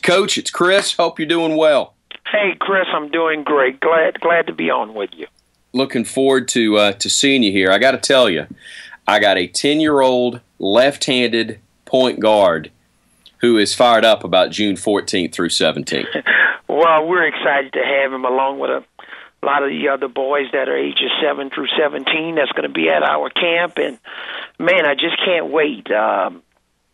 Coach, it's Chris. Hope you're doing well. Hey, Chris, I'm doing great. Glad to be on with you. Looking forward to seeing you here. I got to tell you, I got a 10-year-old left-handed point guard who is fired up about June 14th through 17th. Well, we're excited to have him along with a lot of the other boys that are ages 7 through 17 that's going to be at our camp. And, man, I just can't wait.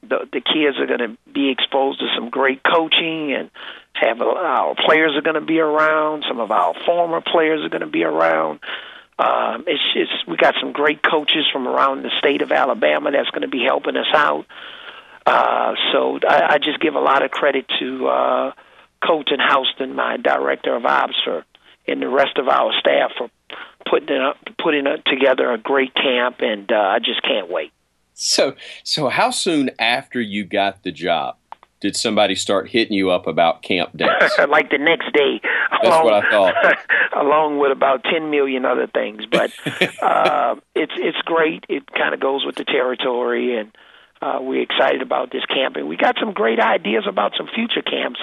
The kids are going to be exposed to some great coaching, and our players are going to be around. Some of our former players are going to be around. We got some great coaches from around the state of Alabama that's going to be helping us out. So I just give a lot of credit to Colton Houston, my director of ops, and the rest of our staff for putting together a great camp, and I just can't wait. So how soon after you got the job did somebody start hitting you up about camp dates? Like the next day. That's what I thought. Along with about 10 million other things. But it's great. It kind of goes with the territory, and we're excited about this camp. And we got some great ideas about some future camps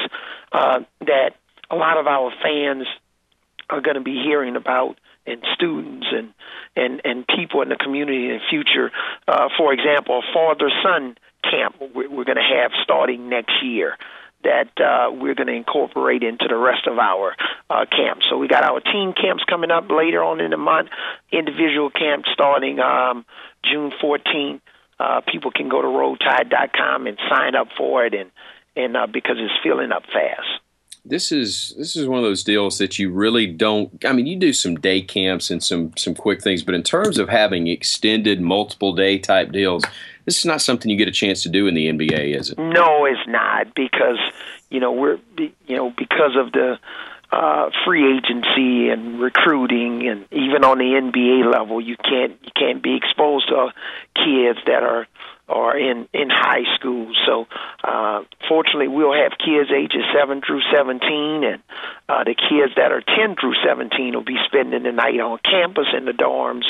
that a lot of our fans are going to be hearing about, and students and people in the community in the future. For example, a father-son camp we're going to have starting next year that we're going to incorporate into the rest of our camps. So we got our team camps coming up later on in the month, individual camps starting June 14th. People can go to rolltide.com and sign up for it, and because it's filling up fast. This is one of those deals that you really don't. I mean, you do some day camps and some quick things, but in terms of having extended multiple day type deals, this is not something you get a chance to do in the NBA, is it? No, it's not, because because of the free agency and recruiting, and even on the NBA level, you can't be exposed to kids that are in high school. So fortunately, we'll have kids ages 7 through 17, and the kids that are 10 through 17 will be spending the night on campus in the dorms.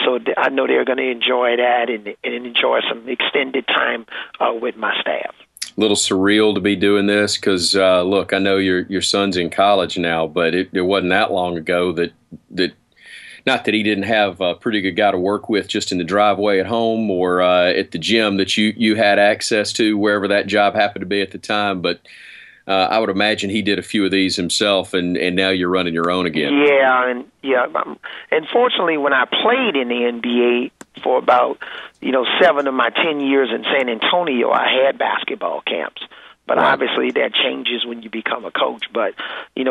So I know they're going to enjoy that and enjoy some extended time with my staff. A little surreal to be doing this because, look, I know your son's in college now, but it wasn't that long ago that not that he didn't have a pretty good guy to work with just in the driveway at home or at the gym that you had access to, wherever that job happened to be at the time. But I would imagine he did a few of these himself, and now you're running your own again. Yeah. And fortunately, when I played in the NBA for about 7 of my 10 years in San Antonio, I had basketball camps. But right. Obviously that changes when you become a coach. But,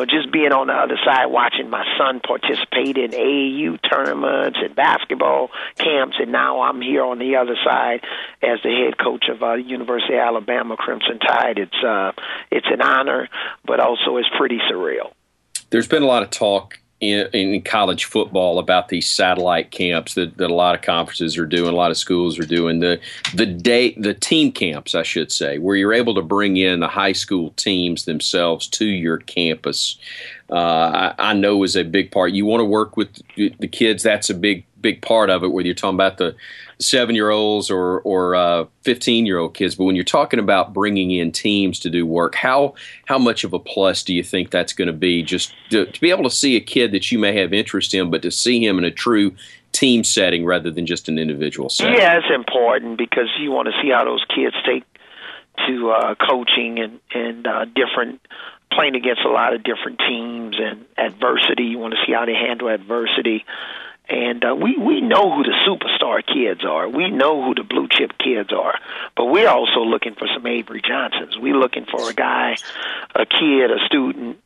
just being on the other side, watching my son participate in AAU tournaments and basketball camps, and now I'm here on the other side as the head coach of University of Alabama Crimson Tide. It's an honor, but also it's pretty surreal. There's been a lot of talk in college football about these satellite camps that a lot of conferences are doing, a lot of schools are doing, the team camps, I should say, where you're able to bring in the high school teams themselves to your campus. I know is a big part. You want to work with the kids. That's a big part of it, whether you're talking about the 7-year-olds or 15-year-old kids. But when you're talking about bringing in teams to do work, how much of a plus do you think that's going to be, just to be able to see a kid that you may have interest in, but to see him in a true team setting rather than just an individual setting? Yeah, it's important because you want to see how those kids take to coaching and different, playing against a lot of different teams and adversity. You want to see how they handle adversity. And we know who the superstar kids are. We know who the blue chip kids are. But we're also looking for some Avery Johnsons. We're looking for a kid, a student,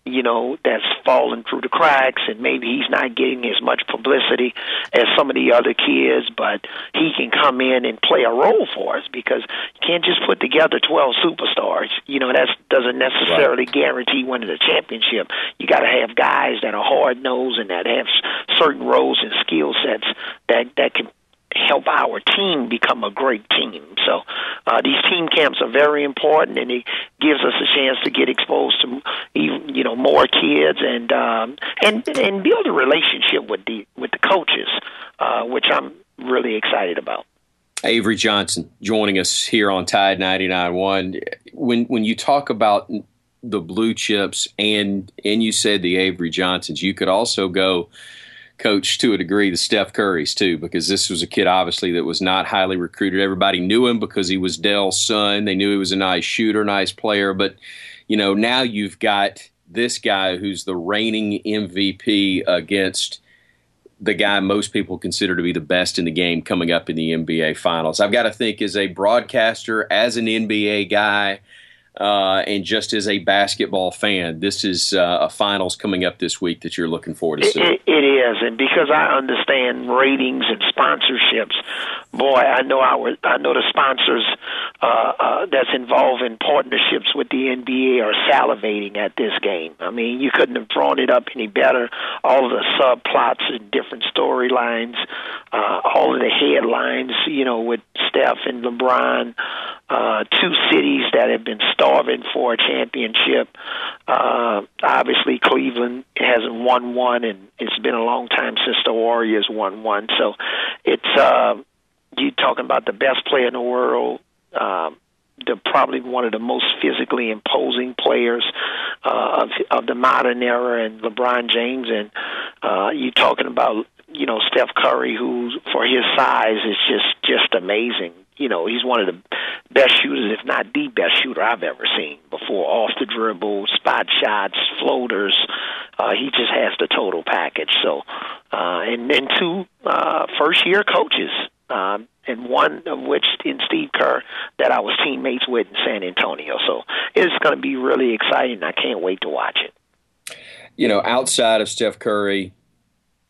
that's fallen through the cracks, and maybe he's not getting as much publicity as some of the other kids, but he can come in and play a role for us, because you can't just put together 12 superstars. That doesn't necessarily guarantee winning a championship. You got to have guys that are hard-nosed and that have certain roles and skill sets that can help our team become a great team. So these team camps are very important, and it gives us a chance to get exposed to even more kids and build a relationship with the coaches, which I'm really excited about. Avery Johnson joining us here on Tide 99.1. When you talk about the blue chips and you said the Avery Johnsons, you could also go, Coach, to a degree, the Steph Currys too, because this was a kid obviously that was not highly recruited. Everybody knew him because he was Dell's son. They knew he was a nice shooter, nice player. But, now you've got this guy who's the reigning MVP against the guy most people consider to be the best in the game coming up in the NBA Finals. I've got to think, as a broadcaster, as an NBA guy, and just as a basketball fan, this is a finals coming up this week that you're looking forward to seeing. It is, and because I understand ratings and sponsorships, boy, I know the sponsors that's involved in partnerships with the NBA are salivating at this game. I mean, you couldn't have drawn it up any better. All of the subplots and different storylines, all of the headlines, with Steph and LeBron, two cities that have been starving for a championship. Obviously, Cleveland hasn't won one, and it's been a long time since the Warriors won one. So it's you talking about the best player in the world, probably one of the most physically imposing players of the modern era, and LeBron James, and you talking about Steph Curry, who for his size is just amazing. He's one of the best shooters, if not the best shooter I've ever seen before. Off the dribble, spot shots, floaters. He just has the total package. So, and then two first-year coaches, and one of which in Steve Kerr that I was teammates with in San Antonio. So it's going to be really exciting. I can't wait to watch it. Outside of Steph Curry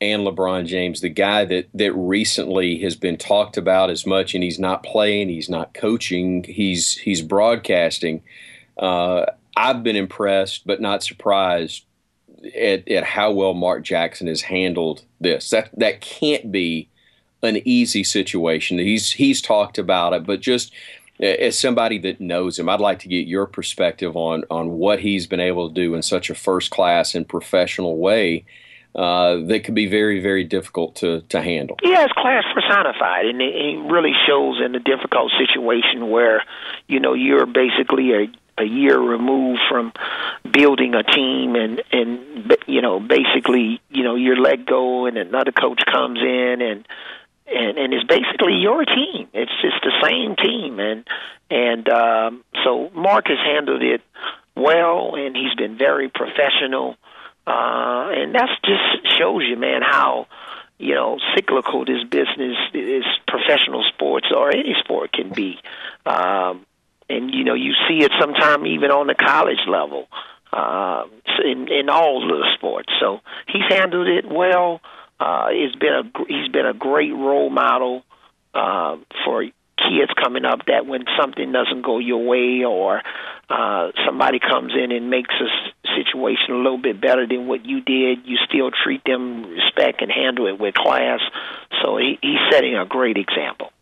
and LeBron James, the guy that recently has been talked about as much, and he's not playing, he's not coaching, he's broadcasting. I've been impressed but not surprised at how well Mark Jackson has handled this. That can't be an easy situation. He's talked about it, but just as somebody that knows him, I'd like to get your perspective on what he's been able to do in such a first-class and professional way. That could be very, very difficult to handle. Yeah, it's class personified, and it really shows in a difficult situation where, you're basically a year removed from building a team, and basically, you're let go, and another coach comes in, and it's basically your team. It's just the same team, and so Mark has handled it well, and he's been very professional. And that just shows you, man, how, cyclical this business is, professional sports or any sport can be. And, you see it sometime even on the college level, in all of the sports. So he's handled it well. He's been a great role model, for kids coming up, that when something doesn't go your way, or somebody comes in and makes a situation a little bit better than what you did, you still treat them with respect and handle it with class. So he's setting a great example.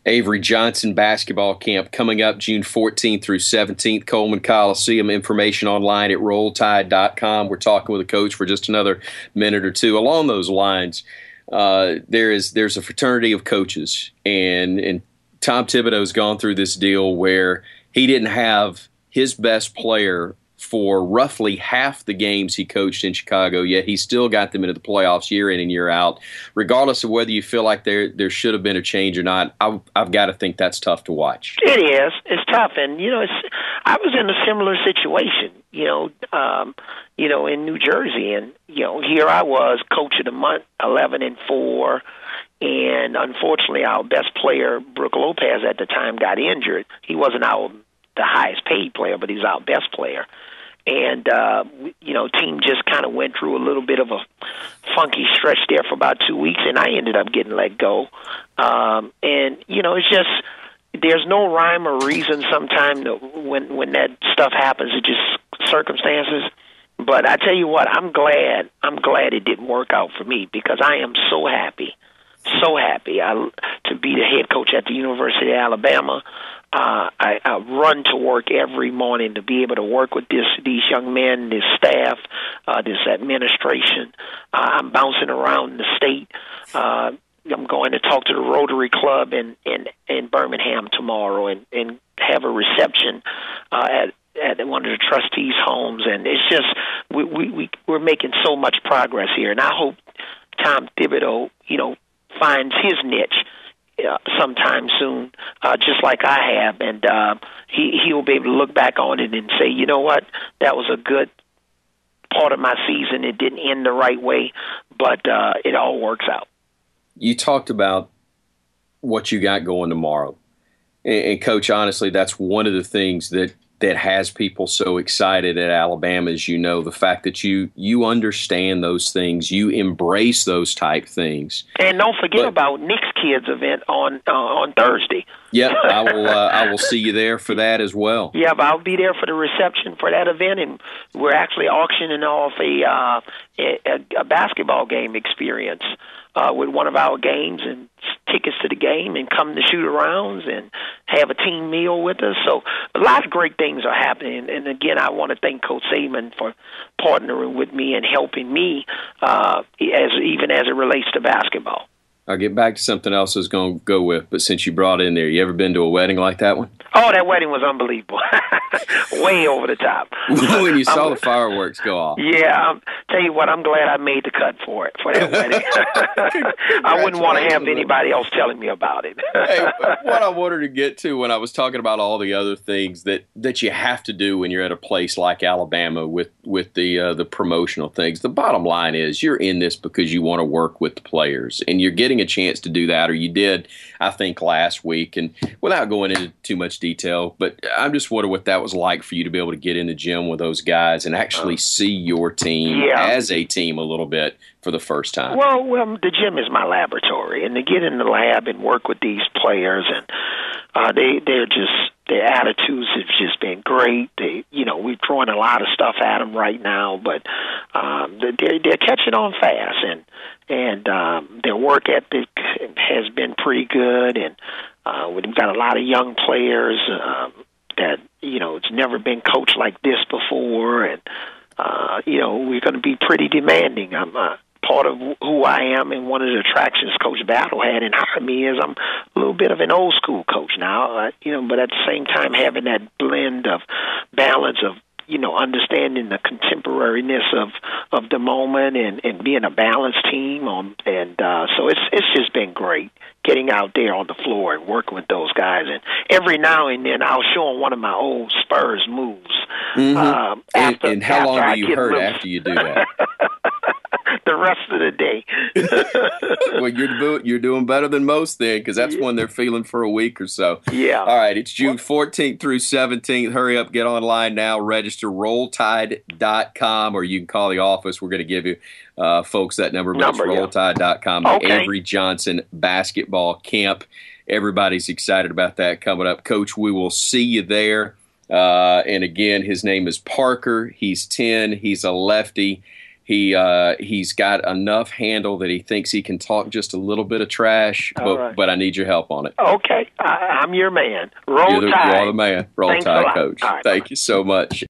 Avery Johnson basketball camp coming up June 14th through 17th, Coleman Coliseum. Information online at rolltide.com. We're talking with a coach for just another minute or two. Along those lines, there's a fraternity of coaches, and Tom Thibodeau's gone through this deal where he didn't have his best player for roughly half the games he coached in Chicago, yet he still got them into the playoffs year in and year out. Regardless of whether you feel like there should have been a change or not, I've got to think that's tough to watch. It is. It's tough, and I was in a similar situation, in New Jersey, and here I was, coach of the month, 11-4. And unfortunately, our best player, Brook Lopez, at the time got injured. He wasn't the highest paid player, but he's our best player. And, team just kind of went through a little bit of a funky stretch there for about 2 weeks, and I ended up getting let go. It's just, there's no rhyme or reason sometimes when that stuff happens. It's just circumstances. But I tell you what, I'm glad it didn't work out for me, because I am so happy to be the head coach at the University of Alabama. I run to work every morning to be able to work with these young men, this staff, this administration. I'm bouncing around the state. I'm going to talk to the Rotary Club in Birmingham tomorrow and have a reception at one of the trustees' homes, and it's just we're making so much progress here, and I hope Tom Thibodeau, finds his niche sometime soon, just like I have, and he'll be able to look back on it and say, you know what, that was a good part of my season. It didn't end the right way, but it all works out. You talked about what you got going tomorrow. And Coach, honestly, that's one of the things that has people so excited at Alabama, is, the fact that you understand those things, you embrace those type things. And don't forget about Nick's kids event on Thursday. Yeah, I will see you there for that as well. Yeah, but I'll be there for the reception for that event, and we're actually auctioning off a basketball game experience with one of our games, and tickets to the game, and come to shoot arounds and have a team meal with us. So a lot of great things are happening. And again, I want to thank Coach Saban for partnering with me and helping me even as it relates to basketball. I'll get back to something else I was going to go with, but since you brought it in there, you ever been to a wedding like that one? Oh, that wedding was unbelievable. Way over the top. When you saw the fireworks go off. Yeah, tell you what, I'm glad I made the cut for that wedding. I wouldn't want to have anybody else telling me about it. Hey, what I wanted to get to when I was talking about all the other things that you have to do when you're at a place like Alabama with the promotional things, the bottom line is you're in this because you want to work with the players, and you're getting a chance to do that, or you did, I think, last week. And without going into too much detail, but I'm just wondering what that was like for you to be able to get in the gym with those guys and actually see your team as a team a little bit for the first time. Well, the gym is my laboratory, and to get in the lab and work with these players, and their attitudes have just been great. We're throwing a lot of stuff at them right now, but they're catching on fast, and their work ethic has been pretty good, and we've got a lot of young players that it's never been coached like this before, and we're going to be pretty demanding. I'm part of who I am, and one of the attractions Coach Battle had in hiring me is I'm a little bit of an old school coach now, but at the same time having that blend of balance of understanding the contemporariness of the moment and being a balanced team. So it's just been great getting out there on the floor and working with those guys. And every now and then I'll show them one of my old Spurs moves. Mm-hmm. And how long do you hurt after you do that? The rest of the day. Well, you're doing better than most then, because that's when they're feeling for a week or so. Yeah. All right, it's June 14th through 17th. Hurry up, get online now, register rolltide.com, or you can call the office. We're going to give you folks that number, but it's rolltide.com. The Avery Johnson basketball camp. Everybody's excited about that coming up. Coach, we will see you there. And again, his name is Parker. He's 10. He's a lefty. He's got enough handle that he thinks he can talk just a little bit of trash, but I need your help on it. Okay, I'm your man. Roll Tide. You're the man. Roll Tide, Coach. Right, thank you so much.